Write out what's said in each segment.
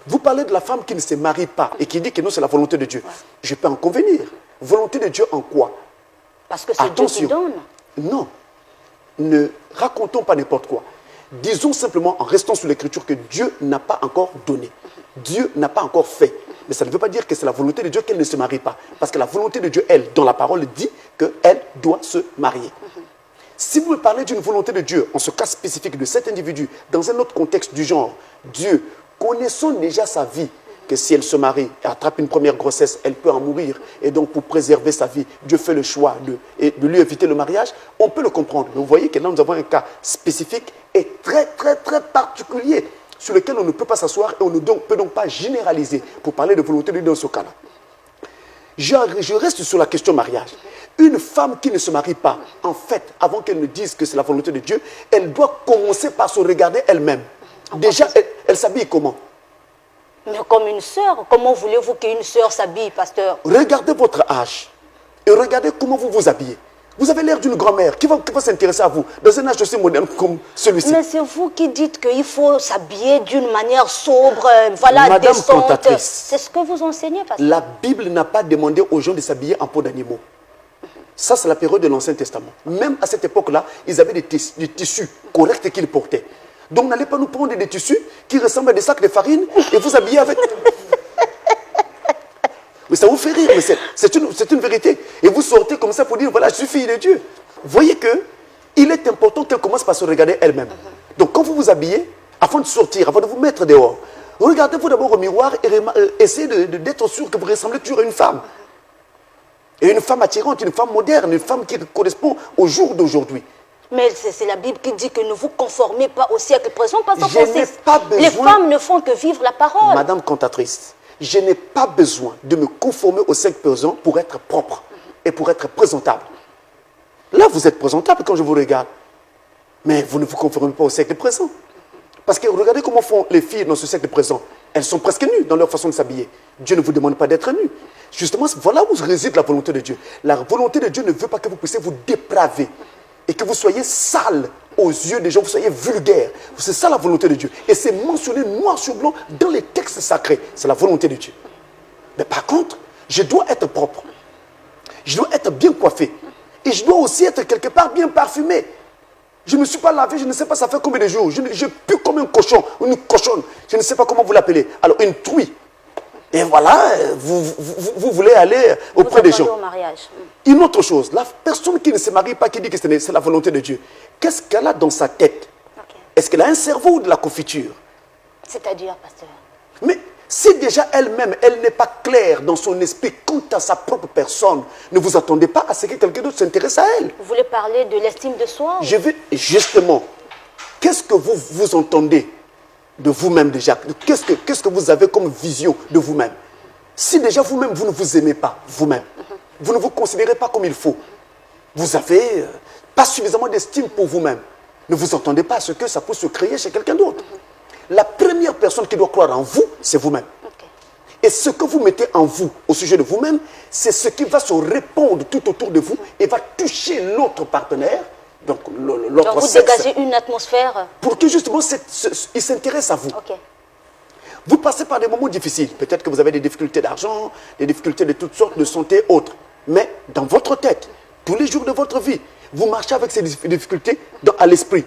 Vous parlez de la femme qui ne se marie pas et qui dit que non, c'est la volonté de Dieu. Ouais. Je peux en convenir. Volonté de Dieu en quoi? Parce que c'est Dieu qui donne. Non. Ne racontons pas n'importe quoi. Disons simplement, en restant sur l'écriture, que Dieu n'a pas encore donné. Dieu n'a pas encore fait. Mais ça ne veut pas dire que c'est la volonté de Dieu qu'elle ne se marie pas. Parce que la volonté de Dieu, elle, dans la parole, dit qu'elle doit se marier. Si vous me parlez d'une volonté de Dieu, en ce cas spécifique de cet individu, dans un autre contexte du genre, Dieu, connaissant déjà sa vie, que si elle se marie et attrape une première grossesse, elle peut en mourir. Et donc, pour préserver sa vie, Dieu fait le choix de lui éviter le mariage. On peut le comprendre. Mais vous voyez que là, nous avons un cas spécifique et très, très, très particulier sur lequel on ne peut pas s'asseoir et on ne peut donc pas généraliser pour parler de volonté de Dieu dans ce cas-là. Je reste sur la question mariage. Une femme qui ne se marie pas, en fait, avant qu'elle ne dise que c'est la volonté de Dieu, elle doit commencer par se regarder elle-même. Déjà, elle s'habille comment? Mais comme une sœur, comment voulez-vous qu'une sœur s'habille, pasteur? Regardez votre âge et regardez comment vous vous habillez. Vous avez l'air d'une grand-mère qui va s'intéresser à vous dans un âge aussi moderne comme celui-ci. Mais c'est vous qui dites qu'il faut s'habiller d'une manière sobre, voilà, Madame décente. Cantatrice, c'est ce que vous enseignez, pasteur. La Bible n'a pas demandé aux gens de s'habiller en peau d'animaux. Ça, c'est la période de l'Ancien Testament. Même à cette époque-là, ils avaient des tissus corrects qu'ils portaient. Donc, n'allez pas nous prendre des tissus qui ressemblent à des sacs de farine et vous habiller avec. Mais ça vous fait rire, mais c'est une vérité. Et vous sortez comme ça pour dire, voilà, je suis fille de Dieu. Voyez qu'il est important qu'elle commence par se regarder elle-même. Donc, quand vous vous habillez, avant de sortir, avant de vous mettre dehors, regardez-vous d'abord au miroir et essayez d'être sûr que vous ressemblez toujours à une femme. Et une femme attirante, une femme moderne, une femme qui correspond au jour d'aujourd'hui. Mais c'est la Bible qui dit que ne vous conformez pas au siècle présent, parce que les femmes ne font que vivre la parole. Madame Cantatrice, je n'ai pas besoin de me conformer au siècle présent pour être propre et pour être présentable. Là, vous êtes présentable quand je vous regarde. Mais vous ne vous conformez pas au siècle présent. Parce que regardez comment font les filles dans ce siècle présent. Elles sont presque nues dans leur façon de s'habiller. Dieu ne vous demande pas d'être nues. Justement, voilà où réside la volonté de Dieu. La volonté de Dieu ne veut pas que vous puissiez vous dépraver et que vous soyez sale aux yeux des gens, vous soyez vulgaire. C'est ça la volonté de Dieu. Et c'est mentionné noir sur blanc dans les textes sacrés. C'est la volonté de Dieu. Mais par contre, je dois être propre. Je dois être bien coiffé. Et je dois aussi être quelque part bien parfumé. Je ne me suis pas lavé, je ne sais pas ça fait combien de jours. Je pue comme un cochon, une cochonne. Je ne sais pas comment vous l'appelez. Alors, une truie. Et voilà, vous voulez aller auprès des gens. Au mariage. Une autre chose, la personne qui ne se marie pas, qui dit que c'est la volonté de Dieu, qu'est-ce qu'elle a dans sa tête? Est-ce qu'elle a un cerveau ou de la confiture? C'est-à-dire, pasteur? Mais si déjà elle-même, elle n'est pas claire dans son esprit quant à sa propre personne, ne vous attendez pas à ce que quelqu'un d'autre s'intéresse à elle. Vous voulez parler de l'estime de soi? Je veux, justement, qu'est-ce que vous entendez de vous-même déjà? Qu'est-ce que vous avez comme vision de vous-même? Si déjà vous-même, vous ne vous aimez pas, vous-même, vous ne vous considérez pas comme il faut, vous n'avez pas suffisamment d'estime pour vous-même, ne vous entendez pas à ce que ça peut se créer chez quelqu'un d'autre. La première personne qui doit croire en vous, c'est vous-même. Et ce que vous mettez en vous, au sujet de vous-même, c'est ce qui va se répandre tout autour de vous et va toucher l'autre partenaire, donc l'autre sexe. Donc vous dégagez une atmosphère. Pour que justement, il s'intéresse à vous. Vous passez par des moments difficiles. Peut-être que vous avez des difficultés d'argent, des difficultés de toutes sortes, de santé, autres. Mais dans votre tête, tous les jours de votre vie, vous marchez avec ces difficultés à l'esprit.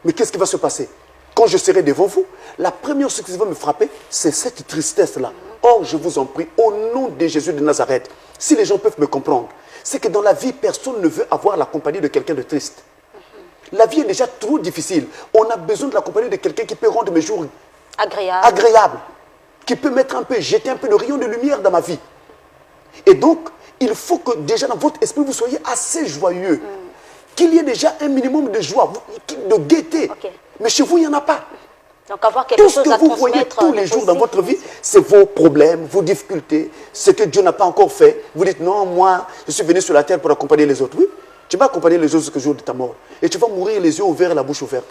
Mais qu'est-ce qui va se passer? Quand je serai devant vous, la première chose qui va me frapper, c'est cette tristesse-là. Or, je vous en prie, au nom de Jésus de Nazareth, si les gens peuvent me comprendre, c'est que dans la vie, personne ne veut avoir la compagnie de quelqu'un de triste. La vie est déjà trop difficile. On a besoin de la compagnie de quelqu'un qui peut rendre mes jours agréables, qui peut jeter un peu de rayon de lumière dans ma vie. Et donc, il faut que déjà dans votre esprit, vous soyez assez joyeux. Qu'il y ait déjà un minimum de joie, de gaieté. Mais chez vous, il n'y en a pas. Donc avoir quelque chose à transmettre. Tout ce que vous voyez tous les jours dans votre vie, c'est vos problèmes, vos difficultés, ce que Dieu n'a pas encore fait. Vous dites, non, moi, je suis venu sur la terre pour accompagner les autres. Oui, tu vas accompagner les autres jusqu'au jour de ta mort. Et tu vas mourir les yeux ouverts et la bouche ouverte.